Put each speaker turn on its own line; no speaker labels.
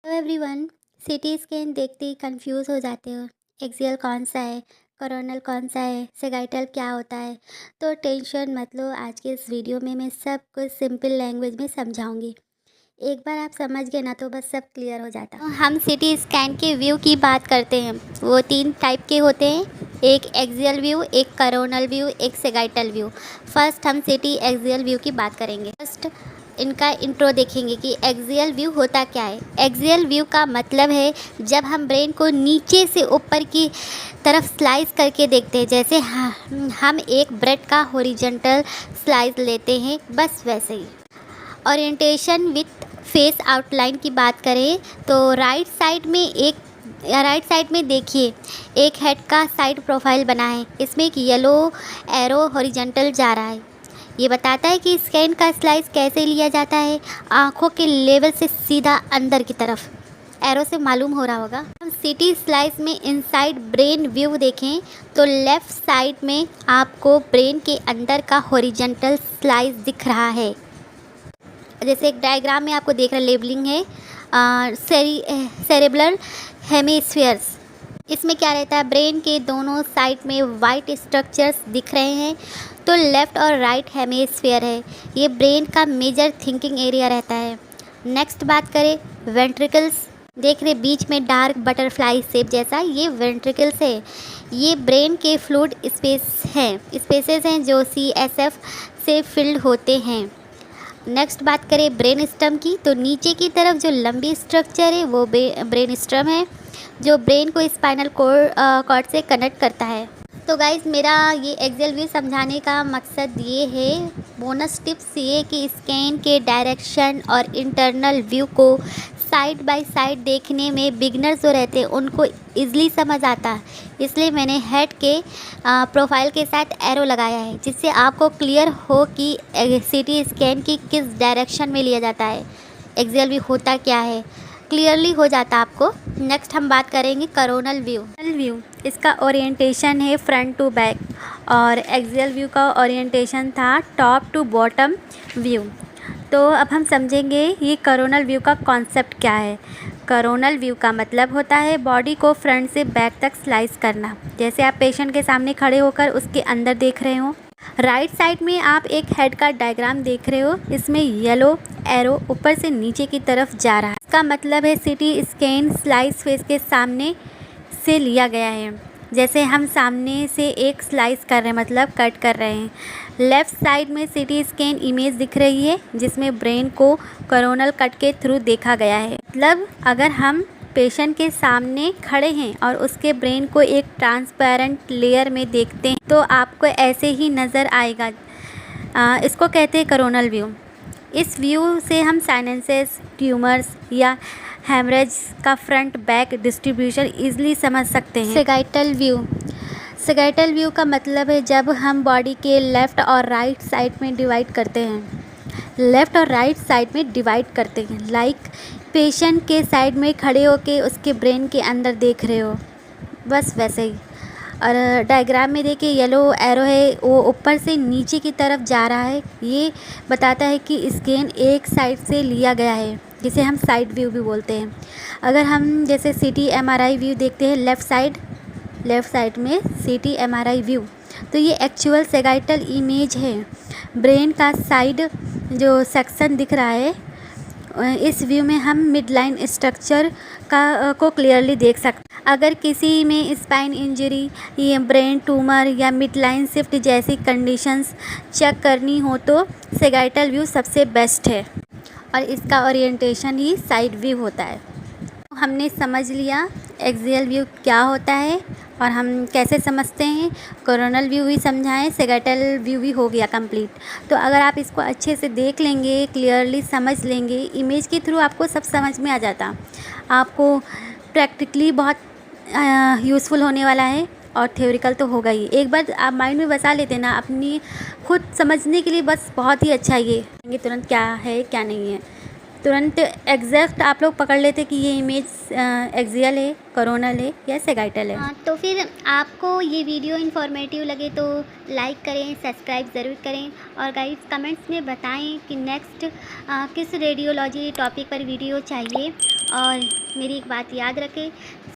Hello everyone. CT scan देखते ही confuse हो जाते हो। एक्सियल कौन सा है, कोरोनल कौन सा है, सेगाइटल क्या होता है। तो टेंशन मत लो, आज के इस वीडियो में मैं सब कुछ सिंपल लैंग्वेज में समझाऊंगी। एक बार आप समझ गए ना तो बस सब क्लियर हो जाता। तो हम सिटी स्कैन के व्यू की बात करते हैं। वो तीन टाइप के होते हैं, एक एक्सियल व्यू, एक कोरोनल व्यू, एक सेगाइटल व्यू। फर्स्ट हम सिटी एक्सियल व्यू की बात करेंगे। फर्स्ट इनका इंट्रो देखेंगे कि एक्सियल व्यू होता क्या है। एक्सियल व्यू का मतलब है जब हम ब्रेन को नीचे से ऊपर की तरफ स्लाइस करके देखते हैं, जैसे हम एक ब्रेड का हॉरिजॉन्टल स्लाइस लेते हैं, बस वैसे ही। ओरिएंटेशन विथ फेस आउटलाइन की बात करें तो राइट साइड में देखिए एक हेड का साइड प्रोफाइल बना है। इसमें एक येलो एरो हॉरिजॉन्टल जा रहा है। ये बताता है कि स्कैन का स्लाइस कैसे लिया जाता है, आँखों के लेवल से सीधा अंदर की तरफ। एरो से मालूम हो रहा होगा। हम सिटी स्लाइस में इनसाइड ब्रेन व्यू देखें तो लेफ़्ट साइड में आपको ब्रेन के अंदर का हॉरिजॉन्टल स्लाइस दिख रहा है। जैसे एक डायग्राम में आपको देख रहा लेबलिंग है सेरेब्रल हेमिस्फीयर्स। इसमें क्या रहता है, ब्रेन के दोनों साइड में वाइट स्ट्रक्चर्स दिख रहे हैं तो लेफ़्ट और राइट हेमिस्फीयर है। ये ब्रेन का मेजर थिंकिंग एरिया रहता है। नेक्स्ट बात करें वेंट्रिकल्स, देख रहे बीच में डार्क बटरफ्लाई शेप जैसा, ये वेंट्रिकल्स है। ये ब्रेन के फ्लूइड स्पेसेस हैं जो CSF से फिल्ड होते हैं। नेक्स्ट बात करें ब्रेन स्टम की, तो नीचे की तरफ जो लंबी स्ट्रक्चर है वो ब्रेन स्टम है, जो ब्रेन को स्पाइनल कॉर्ड से कनेक्ट करता है। तो गाइज मेरा ये एक्सियल व्यू समझाने का मकसद ये है, बोनस टिप्स ये कि स्कैन के डायरेक्शन और इंटरनल व्यू को साइड बाय साइड देखने में बिगनर्स जो रहते हैं उनको ईज़िली समझ आता है। इसलिए मैंने हेड के प्रोफाइल के साथ एरो लगाया है, जिससे आपको क्लियर हो कि सिटी स्कैन की किस डायरेक्शन में लिया जाता है, एक्सियल व्यू होता क्या है, क्लियरली हो जाता आपको। नेक्स्ट हम बात करेंगे कोरोनल व्यू। इसका ओरिएंटेशन है फ्रंट टू बैक और एक्सियल व्यू का ओरिएंटेशन था टॉप टू बॉटम व्यू। तो अब हम समझेंगे ये कोरोनल व्यू का कॉन्सेप्ट क्या है। कोरोनल व्यू का मतलब होता है बॉडी को फ्रंट से बैक तक स्लाइस करना, जैसे आप पेशेंट के सामने खड़े होकर उसके अंदर देख रहे हो। राइट साइड में आप एक हेड का डायग्राम देख रहे हो, इसमें येलो एरो ऊपर से नीचे की तरफ जा रहा है। इसका मतलब है सिटी स्कैन स्लाइस फेस के सामने से लिया गया है। जैसे हम सामने से एक स्लाइस कर रहे हैं, मतलब कट कर रहे हैं। लेफ़्ट साइड में सिटी स्कैन इमेज दिख रही है जिसमें ब्रेन को कोरोनल कट के थ्रू देखा गया है। मतलब अगर हम पेशेंट के सामने खड़े हैं और उसके ब्रेन को एक ट्रांसपेरेंट लेयर में देखते हैं तो आपको ऐसे ही नज़र आएगा। इसको कहते हैं कोरोनल व्यू। इस व्यू से हम साइनेंसेस, ट्यूमर्स या हेमरेज का फ्रंट बैक डिस्ट्रीब्यूशन ईजिली समझ सकते हैं। सेगाइटल व्यू का मतलब है जब हम बॉडी के लेफ़्ट और राइट साइड में डिवाइड करते हैं, लाइक पेशेंट के साइड में खड़े होके उसके ब्रेन के अंदर देख रहे हो, बस वैसे ही। और डायग्राम में देखिए येलो एरो है, वो ऊपर से नीचे की तरफ जा रहा है। ये बताता है कि स्कैन एक साइड से लिया गया है, जिसे हम साइड व्यू भी बोलते हैं। अगर हम जैसे CT MRI व्यू देखते हैं लेफ़्ट साइड में CT MRI व्यू, तो ये एक्चुअल सेगाइटल इमेज है। ब्रेन का साइड जो सेक्शन दिख रहा है, इस व्यू में हम मिडलाइन स्ट्रक्चर को क्लियरली देख सकते हैं। अगर किसी में स्पाइन इंजरी या ब्रेन ट्यूमर या मिडलाइन शिफ्ट जैसी कंडीशंस चेक करनी हो तो सेगाइटल व्यू सबसे बेस्ट है और इसका ओरिएंटेशन ही साइड व्यू होता है। हमने समझ लिया एक्सियल व्यू क्या होता है और हम कैसे समझते हैं। कोरोनल व्यू भी समझाएं, सेगाइटल व्यू भी हो गया कंप्लीट। तो अगर आप इसको अच्छे से देख लेंगे, क्लियरली समझ लेंगे, इमेज के थ्रू आपको सब समझ में आ जाता। आपको प्रैक्टिकली बहुत यूज़फुल होने वाला है और थ्योरिकल तो होगा ही। एक बार आप माइंड में बसा लेते ना, अपनी खुद समझने के लिए बस बहुत ही अच्छा ये तुरंत क्या है क्या नहीं है, तुरंत एग्जैक्ट आप लोग पकड़ लेते कि ये इमेज एक्सियल है, कोरोनल है या सेगाइटल है।
हाँ, तो फिर आपको ये वीडियो इन्फॉर्मेटिव लगे तो लाइक करें, सब्सक्राइब ज़रूर करें और गाइस कमेंट्स में बताएं कि नेक्स्ट किस रेडियोलॉजी टॉपिक पर वीडियो चाहिए। और मेरी एक बात याद रखें,